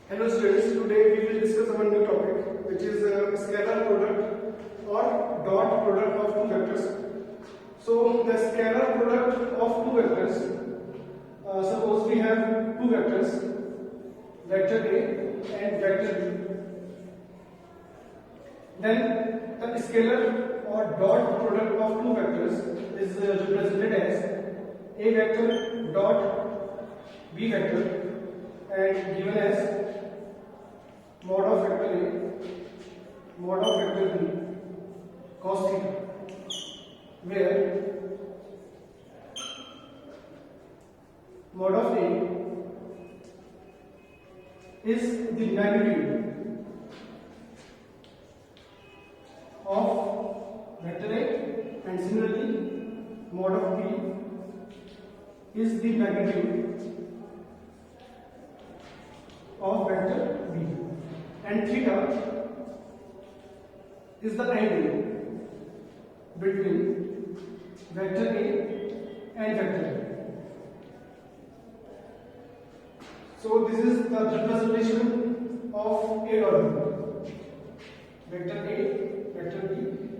Hello students, today we will discuss our new topic which is scalar product or dot product of two vectors. So the scalar product of two vectors, suppose we have two vectors, vector A and vector B. Then the scalar or dot product of two vectors is represented as A vector dot B vector and given as mod of vector A mod of vector B cos theta, where mod of A is the magnitude of vector A and similarly mod of B is the magnitude of vector B, and theta is the angle between vector A and vector B. So this is the representation of A dot B, vector A, vector B,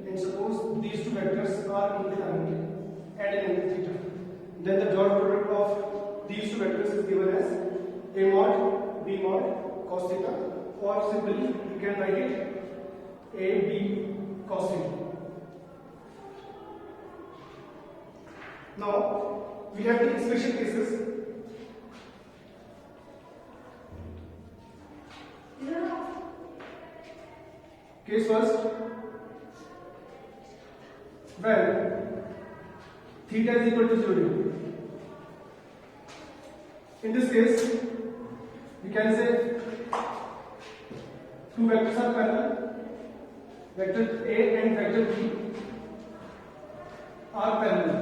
and suppose these two vectors are inclined at an angle theta. Then the dot product of these two vectors is given as A mod B mod cos theta, or simply you can write it A B cos theta. Now we have the special cases. Case first, when theta is equal to 0. In this case, we can say two vectors are parallel, vector A and vector B are parallel.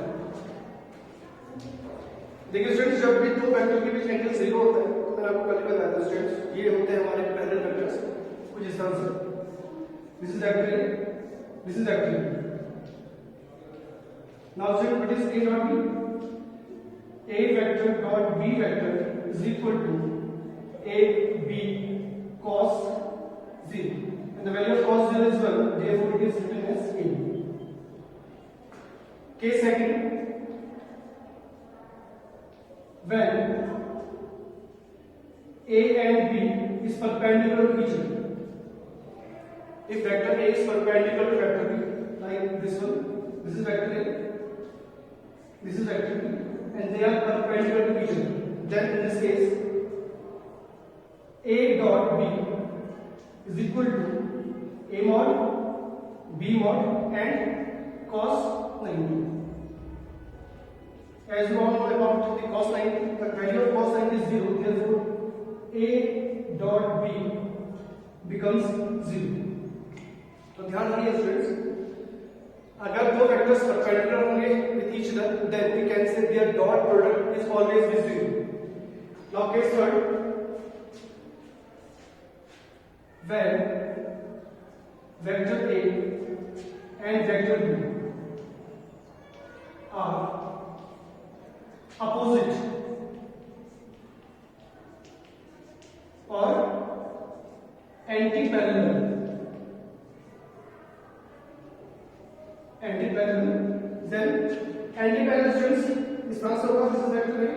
देखिए students, जब भी दो vector के बीच angle 0 होता है तो मैंने आपको पहले बताया था स्टूडेंट्स, ये होते हैं हमारे पैरेलल वेक्टर्स कुछ इस तरह से. This is vector A, this is vector B. Now students, what is A dot B? A vector dot B vector is equal to A B cos 0, and the value of cos 0 is 1, therefore it is written as A. Case second, when A and B is perpendicular to each other. If vector A is perpendicular to vector B, like this one, this is vector A, this is vector B, and they are perpendicular to each other, then in this case A dot B is equal to A mod B mod and cos 90. As you all know about the cos 90, the value of cos 90 is 0, therefore A dot B becomes 0. तो ध्यान रखिए students, अगर दो vectors perpendicular होंगे with each other, then we can say their dot product is always with 0. Now case third, when vector A and vector B are opposite or anti-parallel, then anti-parallel students is transfer of this is vector A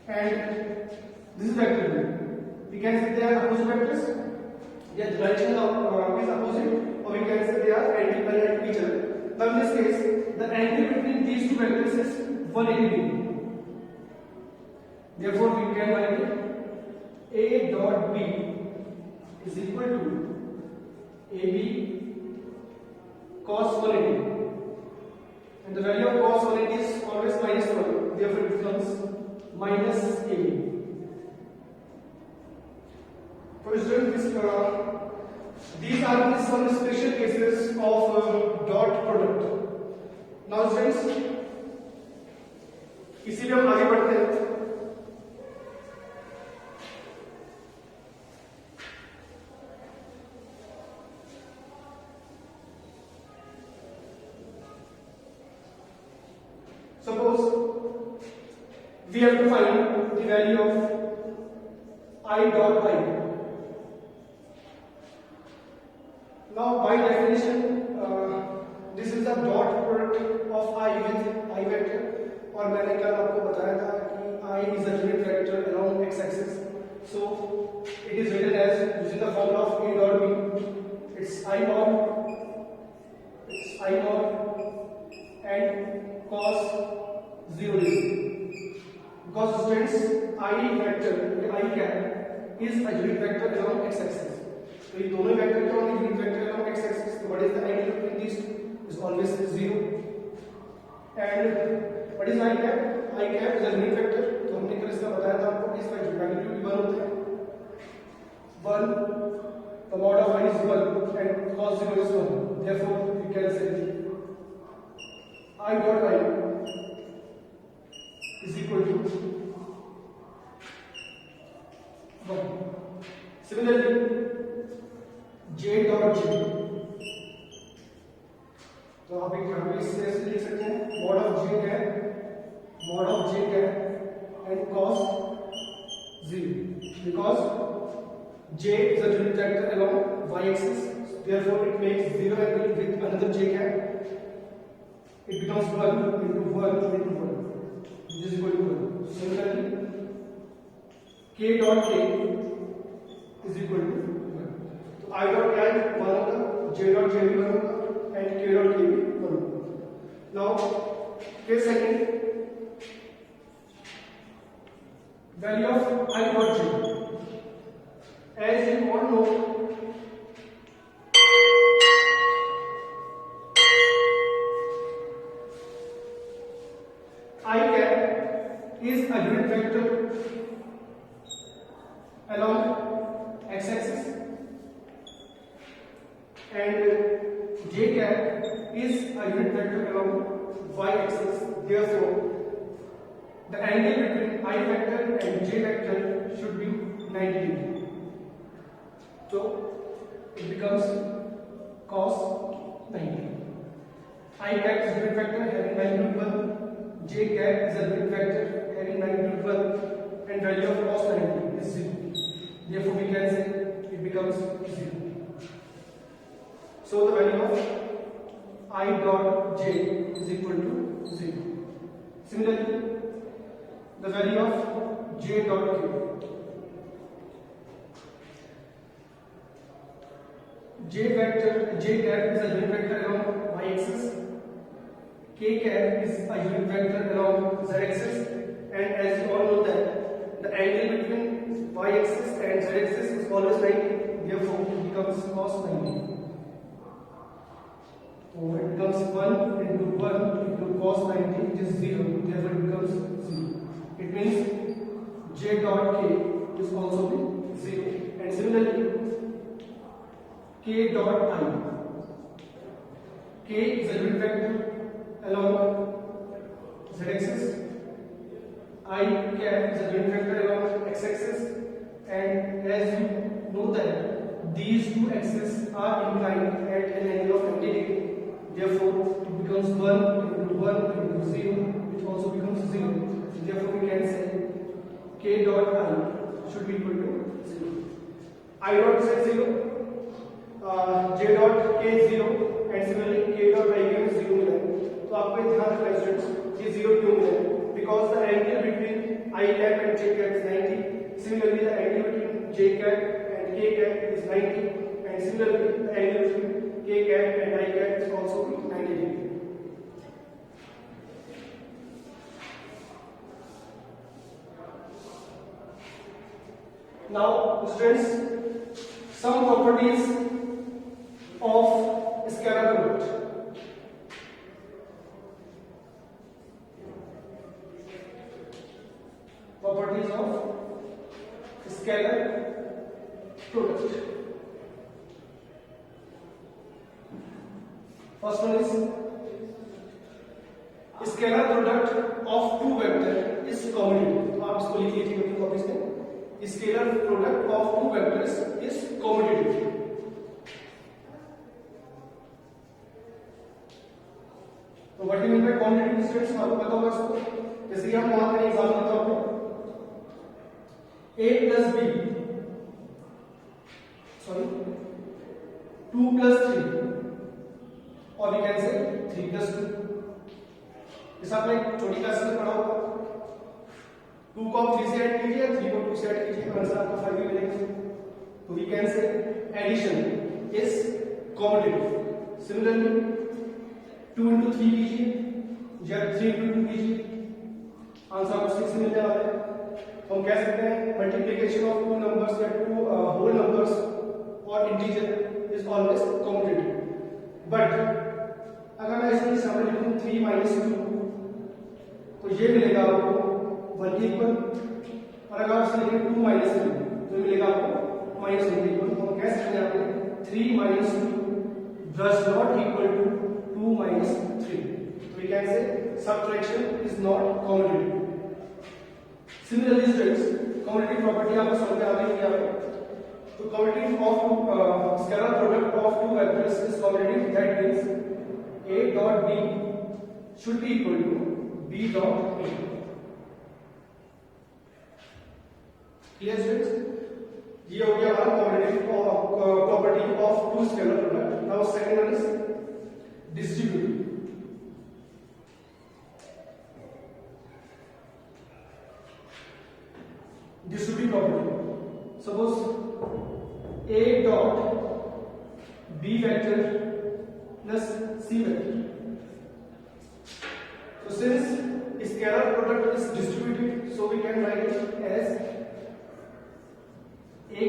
and this is vector B. We can say they are opposite vectors. Their direction is opposite, or we can say they are anti-parallel to each other. Now in this case, the angle between these two vectors is 180 degree. Therefore, we can write it A dot B is equal to AB cos 180, and the value of cos 180 is always minus 1, therefore it becomes minus AB. For students, these are some special cases of dot product. Now students, इसीलिए हम आगे बढ़ते हैं. Suppose we have to find the value of I dot I. Now by definition this is the dot product of I with I vector, और मैंने कल आपको बताया था कि I is a unit vector along x axis, so it is written as using the formula of A dot B. It's I naught and cos 0 degree, because students I vector I cap is a unit vector along x axis. तो ये दोनों vector क्या होंगे? Unit vector along x axis. So what is the angle between these two? Is always 0. And what is I cap? I cap is a unit vector. तो हमने कल इसका बताया था आपको कि इसका मैग्नीट्यूड 1 होता है. 1, the mod of I is 1 and cos 0 is 1. Therefore we can say I dot I is equal to 1. Similarly J dot J, तो आप एक इसे ऐसे लिख सकते हैं, mod of J cap and cos 0, because J is a unit vector along y axis, therefore it makes 0 angle with another J cap. It becomes 1 into 1 into 1, which is equal to 1. Similarly, K dot K is equal to 1. तो I dot K 1 होगा, J dot J भी 1 होगा and K dot K भी 1 होगा. Now, case second, value of I dot J. As you all know, I cap is a unit vector along x axis and J cap is a unit vector along y axis. Therefore, the angle between I vector and J vector should be 90 degree. So it becomes cos 90. I cap is a unit vector having magnitude 1. J cap is a unit vector having magnitude 1 and value of cos 90 is 0. Therefore, we can say it becomes 0. So the value of I dot J is equal to 0. Similarly, the value of J dot K. J cap is a unit vector along y axis. K cap is a unit vector along z axis, and as you all know that the angle between y axis and z axis is always 90. Therefore, it becomes cos 90. So it becomes 1 into 1 into cos 90, which is 0. Therefore, it becomes 0. It means J dot K is also be 0. And similarly, K dot I. K is a unit vector along z-axis. I cap is a unit vector along x-axis. And as you know that these two axes are inclined at an angle of 90 degree. Therefore, it becomes 1 into 1 into 0, which also becomes 0. Therefore, we can say K dot I should be equal to 0. I dot is 0, J dot K is 0, and similarly K dot I cap is 0 मिला है. तो आपको ध्यान रखना है students, ये 0 क्यों मिला है? Because the angle between I cap and J cap is 90. Similarly, the angle between J cap and K cap is 90, and similarly the angle between K cap and I cap is also 90 degree. Now, students, some properties of scalar product. Properties of scalar product. First one is scalar product of two vector is commutative. तो आप इसको लिख लीजिए अपनी copies में. Scalar product of two vectors is commutative. तो what you mean by commutative students आपको पता होगा इसको. जैसे कि हम वहां पर एग्जांपल के तौर पे a plus b sorry 2 plus 3 or we can say 3 plus 2. जैसा आपने छोटी क्लास में पढ़ा होगा 2 को आप 3 से ऐड कीजिए 3 को 2 से ऐड कीजिए तो आंसर आपको 5 ही मिलेगा. तो we can say addition is commutative. Similarly 2 into 3 कीजिए या 3 into 2 कीजिए आंसर आपको 6 मिलने वाला है. तो हम कह सकते हैं मल्टीप्लिकेशन ऑफ टू नंबर्स या टू होल नंबर्स और integer is always competitive. But अगर मैं इसमें सामने लिखूं 3 minus 2 तो ये मिलेगा आपको 1 के इक्वल. और अगर आप इसमें लिखें 2 minus 3 तो ये मिलेगा आपको minus 1 के इक्वल. तो हम कह सकते हैं आपने 3 minus 2 does not equal to 2 minus 3. So we can say subtraction is not commutative. Similarly, students, commutative property आपको समझ में आ गई क्या है? तो commutative of scalar product of two vectors is commutative. That means A dot B should be equal to B dot A. Clear, students? ये हो गया हमारा commutative property of two scalar product. Now second one is distributive. Distributive property. Suppose A dot B vector plus C vector. So since scalar product is distributive, so we can write it as A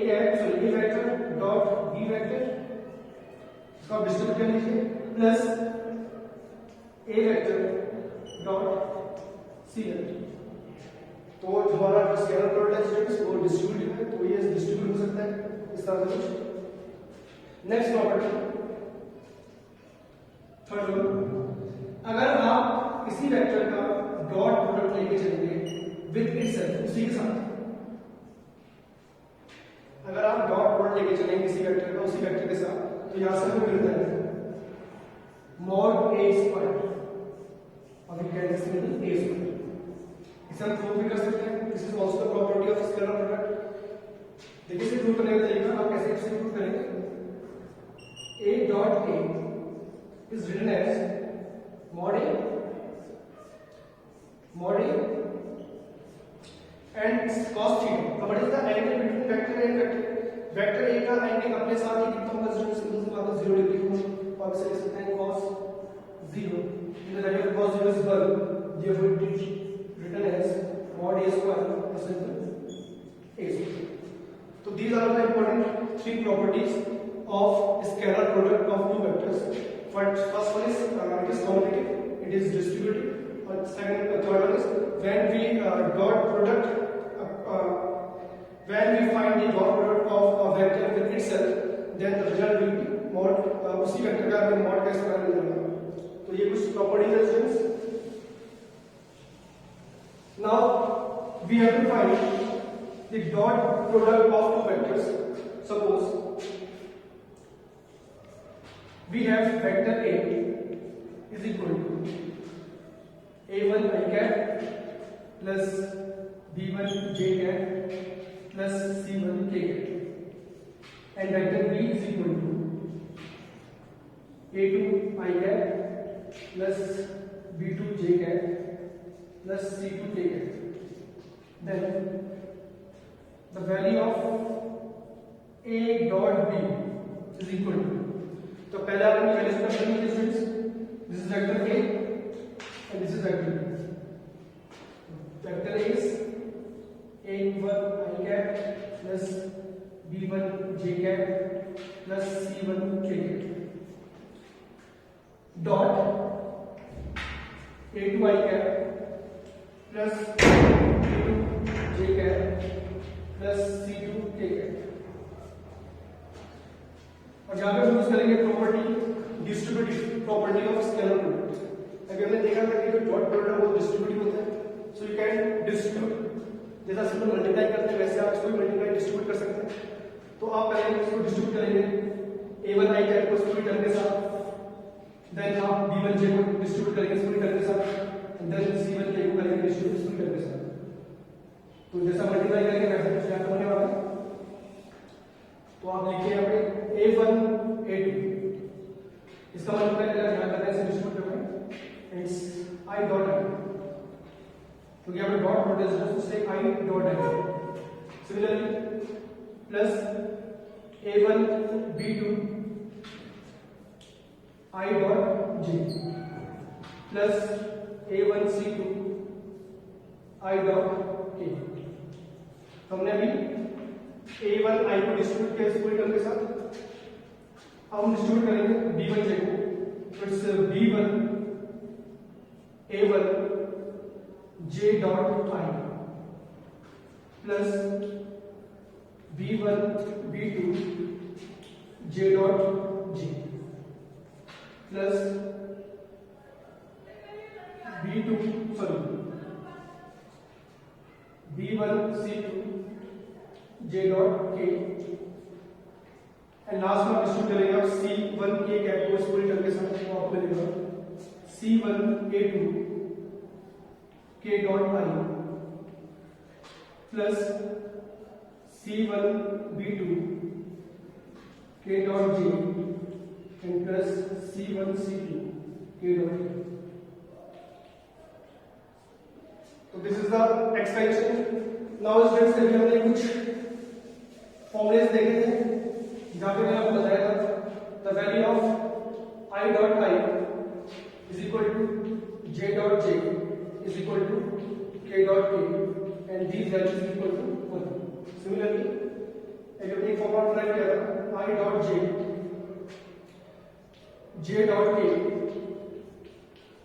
vector dot B vector. इसको आप distribute कर लीजिए plus A vector dot C vector. तो हमारा जो scalar product है students वो distributive है तो ये डिस्ट्रीब्यूट हो सकता है इस तरह से. नेक्स्ट प्रॉपर्टी थर्ड वन, अगर आप किसी वेक्टर का डॉट प्रोडक्ट लेके चलेंगे विद इटसेल्फ उसी के साथ, अगर आप डॉट प्रोडक्ट लेके चलेंगे किसी वेक्टर का उसी वेक्टर के साथ तो यहां से हमें मिलता है mod a स्क्वायर और we can just a square. इसे हम प्रूव भी कर सकते हैं. This is also the property of scalar product. देखिए इसे प्रूव करने का तरीका आप कैसे इसे प्रूव करेंगे. a dot a is written as mod a and cos theta. Now what is the angle between vector A and vector? Vector A का एंगल अपने साथ ही कितना होगा स्टूडेंट्स? सिंपल सी बात है 0 डिग्री होगा. और इसे लिख सकते हैं cos 0. In the value of cos 0 is 1. Therefore it is written as mod a square plus a square. So these are the important three properties of scalar product of two vectors. First one is it is commutative, it is distributive. And third one is when we when we find the dot product of a vector with itself, then the result will be mod. उसी vector का हमें mod का इस्तेमाल मिलेगा. तो ये कुछ properties है students. Now we have to find the dot product of two vectors. Suppose we have vector A is equal to A1 I cap plus B1 J cap plus C1 K cap and vector B is equal to A2 I cap plus B2 J cap plus C2 K cap. Then the value of A dot B is equal to, तो पहले आपने values का करनी है students. This is vector A and this is vector B. Vector A is A1 I cap plus B1 J cap plus C1 K cap dot A2 I cap plus B2 J cap plus C2 K cap. और यहाँ पे use करेंगे property distributive property of scalar product. अभी हमने देखा था कि जो डॉट प्रोडक्ट है वो डिस्ट्रीब्यूटिव होता है. सो यू कैन डिस्ट्रीब्यूट जैसा सिंपल मल्टीप्लाई करते हैं वैसे आप इसको भी मल्टीप्लाई डिस्ट्रीब्यूट कर सकते हैं. तो आप पहले इसको डिस्ट्रीब्यूट करेंगे A1 I कैप को इस पूरी टर्म के साथ, देन आप B1 J को डिस्ट्रीब्यूट करेंगे इस पूरी टर्म के साथ, देन C1 K को करेंगे डिस्ट्रीब्यूट इस पूरी टर्म के साथ. तो जैसा मल्टीप्लाई करेंगे वैसे कुछ यहाँ होने वाला है. तो आप लिखिए यहाँ पे A1 A2, इसका मतलब क्या ध्यान रखना है डिस्ट्रीब्यूट में इट्स I डॉट I, क्योंकि यहाँ पे डॉट प्रोड्यूस है उससे I dot I। Similarly plus A1 B2 I dot J plus A1 C2 I dot K। हमने अभी A1 I को डिस्ट्रीब्यूट किया इस पूरी टर्म के साथ, अब हम डिस्ट्रीब्यूट करेंगे B1 J को, it's B1 A1 J dot I plus B1 B2 J dot J plus B1 C2 J dot K, and last में डिस्ट्रीब्यूट करेंगे आप C1 K कैप को इस पूरी टर्म के साथ, तो आपको मिलेगा C1 A2 K dot I plus C1 B2 K dot J and plus C1 C2 K dot K। तो this is the expansion. Now students अभी हमने कुछ फॉर्मूलेस देखे थे जहां पे मैंने आपको बताया था the value of I dot I is equal to J dot J is equal to K dot K and these values is equal to 1। Similarly एक फॉर्मूला ड्राइव किया था I dot J dot K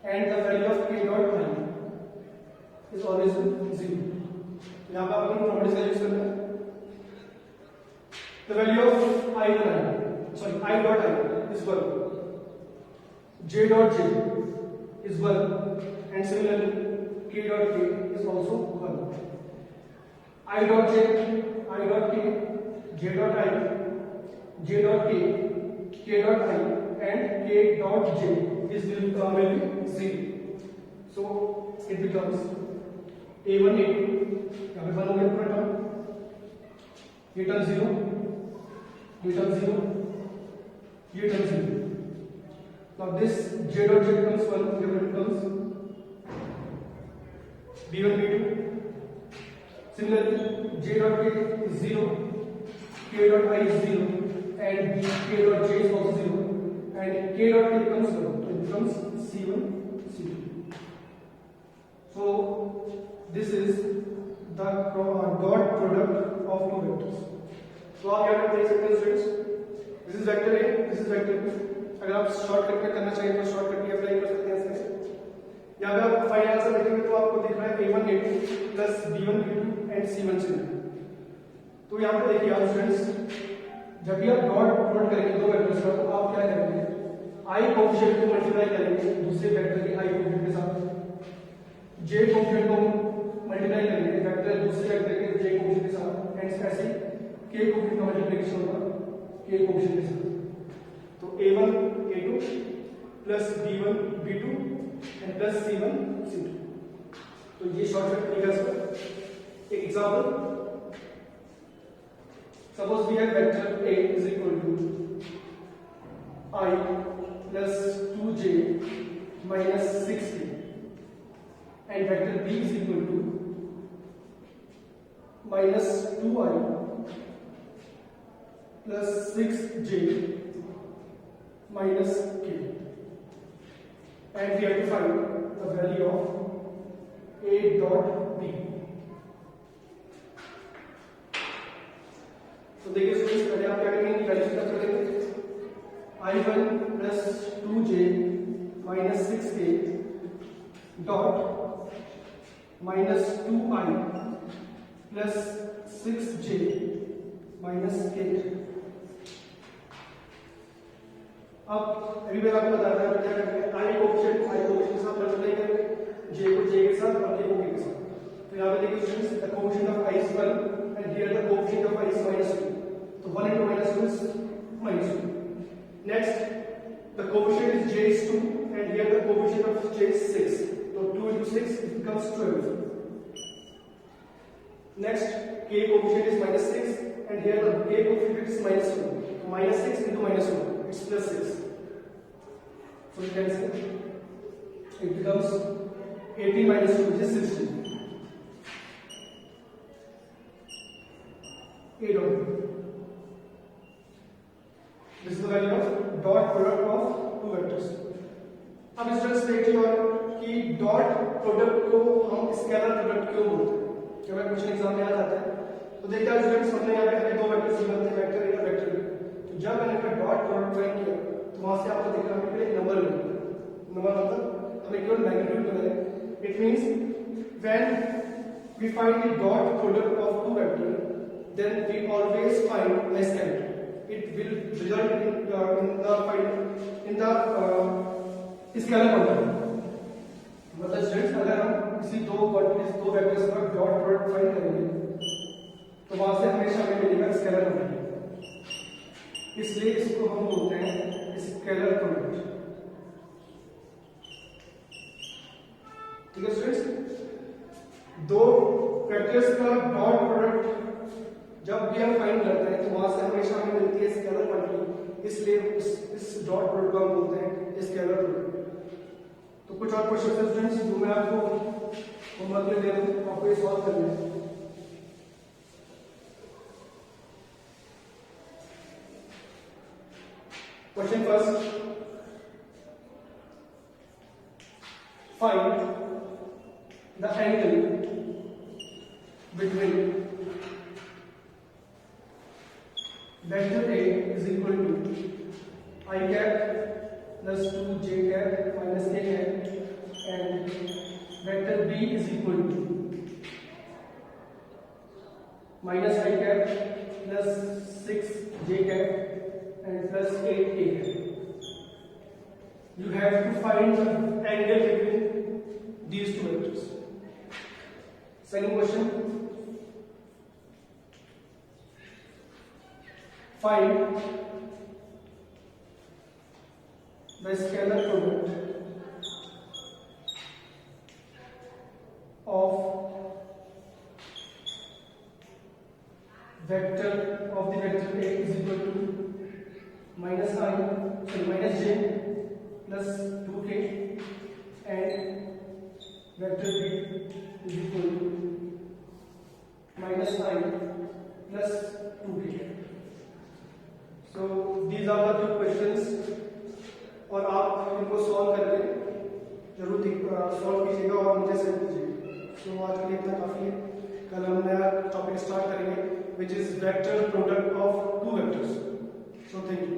and the value of K dot I is always 0। यहाँ पे आपको properties का use करना है। The value of I dot I is 1, J dot J is 1, and similarly K dot K is also 1। I dot J, I dot K, J dot I, J dot K, K dot I, and K dot J is will be 0। So it becomes A1 A2, यहाँ पे 1 हो गया पूरा term, ये term 0, ये term 0, ये term 0। Now this J dot J becomes 1, therefore it becomes B1 B2। Similarly J dot K is 0, K dot I is 0, and K dot J is also 0, and K dot K becomes 1, so it becomes C1 C2। So this is the dot product of two vectors। तो आप यहाँ पे देख सकते हैं students, this is vector A, this is vector B। अगर आप shortcut में करना चाहिए तो शॉर्टकट भी अप्लाई कर सकते हैं इसमें। यहाँ पे आप फाइनल आंसर देखेंगे तो आपको दिख रहा है A1 A2 plus B1 B2 and C1 C2। तो यहाँ पे देखिए आप स्टूडेंट्स, जब भी आप डॉट प्रोडक्ट करेंगे दो वेक्टर्स का, तो आप क्या करेंगे, I कोएफिशिएंट को मल्टीप्लाई करेंगे दूसरे वेक्टर के I कोएफिशिएंट के साथ, J कोएफिशिएंट को मल्टीप्लाई करेंगे वेक्टर दूसरे वेक्टर के J कोएफिशिएंट के साथ, एंड ऐसे K कोएफिशिएंट का मल्टीप्लिकेशन होगा K कोएफिशिएंट के साथ। तो A1 A2 plus B1 B2 and plus C1 C2। तो ये शॉर्टकट तरीका है। एक example, suppose we have vector A is equal to I plus 2J minus 6K and vector B is equal to minus 2I plus 6J minus K, and we have to find the value of A dot B। तो देखिए students, पहले आप क्या करेंगे, value put करेंगे I1 plus 2J minus 6K dot minus 2I plus 6J minus K। अब अभी मैं आपको बता रहा हूँ क्या करना है, I कोएफिशिएंट के साथ मल्टीप्लाई करेंगे, J को J के साथ और K को K के साथ। तो यहाँ पे देखिए students, the coefficient of I is 1 and here the coefficient of I is minus 2। तो 1 into minus 2 is minus 2। Next, the coefficient is J is 2 and here the coefficient of J is 6। So 2 into 6 it becomes 12। Next, K coefficient is minus 6 and here the a coefficient is -1. So -6 into -1, it's +6. So you can say it becomes 18 minus 2, which is 16. 8 over. This is the value of dot product of two vectors. अब students देखिए और कि dot product को हम scalar product क्यों बोलते हैं, क्या मैं क्वेश्चन एग्जाम में आ जाता है। तो देखिए स्टूडेंट्स, हमने यहाँ पे हमें दो वेक्टर्स गिवन थे, वेक्टर ए और वेक्टर बी। तो जब मैंने अपना डॉट प्रोडक्ट फाइंड किया तो वहां से आपको देखा हमें एक नंबर मिला। नंबर मतलब हमें केवल मैग्नीट्यूड मिला है। It means when we find the dot product of two vector then we always find a scalar. It will result in the scalar quantity. मतलब स्टूडेंट्स, अगर हम किसी दो क्वांटिटीज दो वेक्टर्स का डॉट प्रोडक्ट फाइंड करेंगे तो वहां से हमेशा हमें मिलेगा स्केलर क्वांटिटी, इसलिए इसको हम बोलते हैं स्केलर क्वांटिटी। ठीक है स्टूडेंट्स, दो वेक्टर्स का डॉट प्रोडक्ट जब भी हम फाइंड करते हैं तो वहां से हमेशा हमें मिलती है स्केलर क्वांटिटी, इसलिए इस डॉट प्रोडक्ट को हम बोलते हैं स्केलर प्रोडक्ट। तो कुछ और क्वेश्चन है स्टूडेंट्स जो मैं आपको होमवर्क में दे रहा हूं, आपको ये सॉल्व करना है। Question first, find the angle between vector A is equal to I cap plus 2j cap minus k cap and vector B is equal to minus I cap plus 6j cap and plus 8k cap. You have to find the angle between these two vectors. Second question, find the scalar product of vector of the vector A is equal to minus j plus 2k and vector B is equal to minus I plus 2k. So these are the two questions और आप इनको solve करके जरूर solve कीजिएगा और मुझे send कीजिएगा। सो आज के लिए इतना काफी है। कल हम नया टॉपिक स्टार्ट करेंगे which is vector product of two vectors. So thank you.